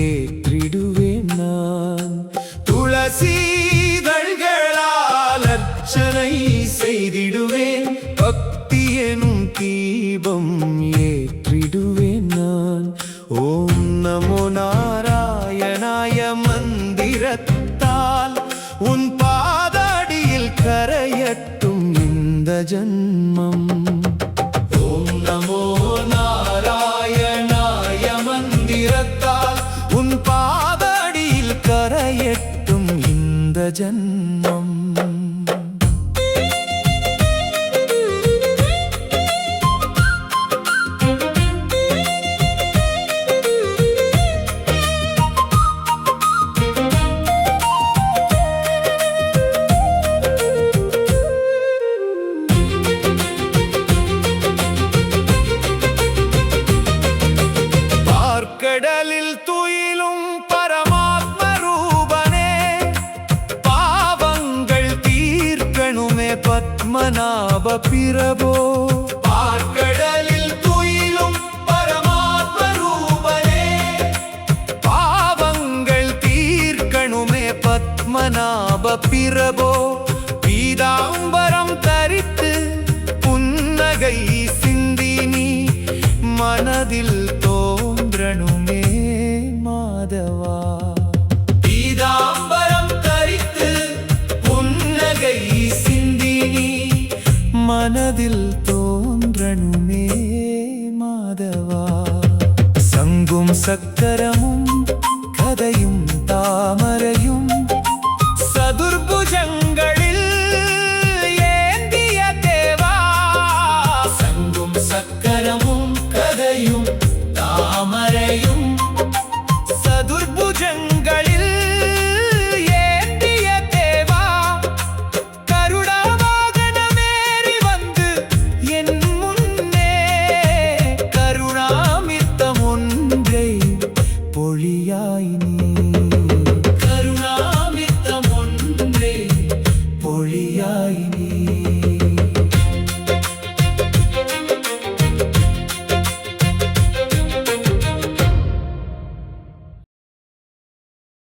ஏற்றிடுவேன் நான். துளசிதழ்களால் அர்ச்சனை செய்திடுவேன். பக்தி எனும் தீபம் ஏற்றிடுவேன் நான். ஓம் நமோ நாராயணாய மந்திரத்தால் உன் பாதாடியில் கரையட்டும் இந்த ஜன்மம். ஓம் நமோ நாராயணாய மந்திரத்தால் உன் பாதாடியில் கரையட்டும் இந்த ஜன்மம். கடலில் துயிலும் பரமாத்ம ரூபனே, பாவங்கள் தீர்க்கணுமே பத்மநாப பிரபோ. பார்க்கடலில் துயிலும் பரமாத்ம ரூபனே, பாவங்கள் தீர்க்கணுமே பத்மநாப பிரபோ. பீதாம்பரம் தரித்து புன்னகை சிந்தினி மனதில் தோன்றணுமே மாதவா. பீதாம்பரம் தரித்து புன்னகை சிந்தினி மனதில் தோன்றணுமே மாதவா. சங்கும் சக்கரமும் கதையும் தாமரையும் சதுர்புஜங்களில் ஏந்திய தேவா. சங்கும் சக்கரமும் கதையும் தாமரையும் சதுர்புஜங்களில் ஏந்திய தேவா. கருடா வாகனமேறி வந்து என் முன்னே கருணாமிர்த்தம் ஒன்றை பொழியாய் நீ.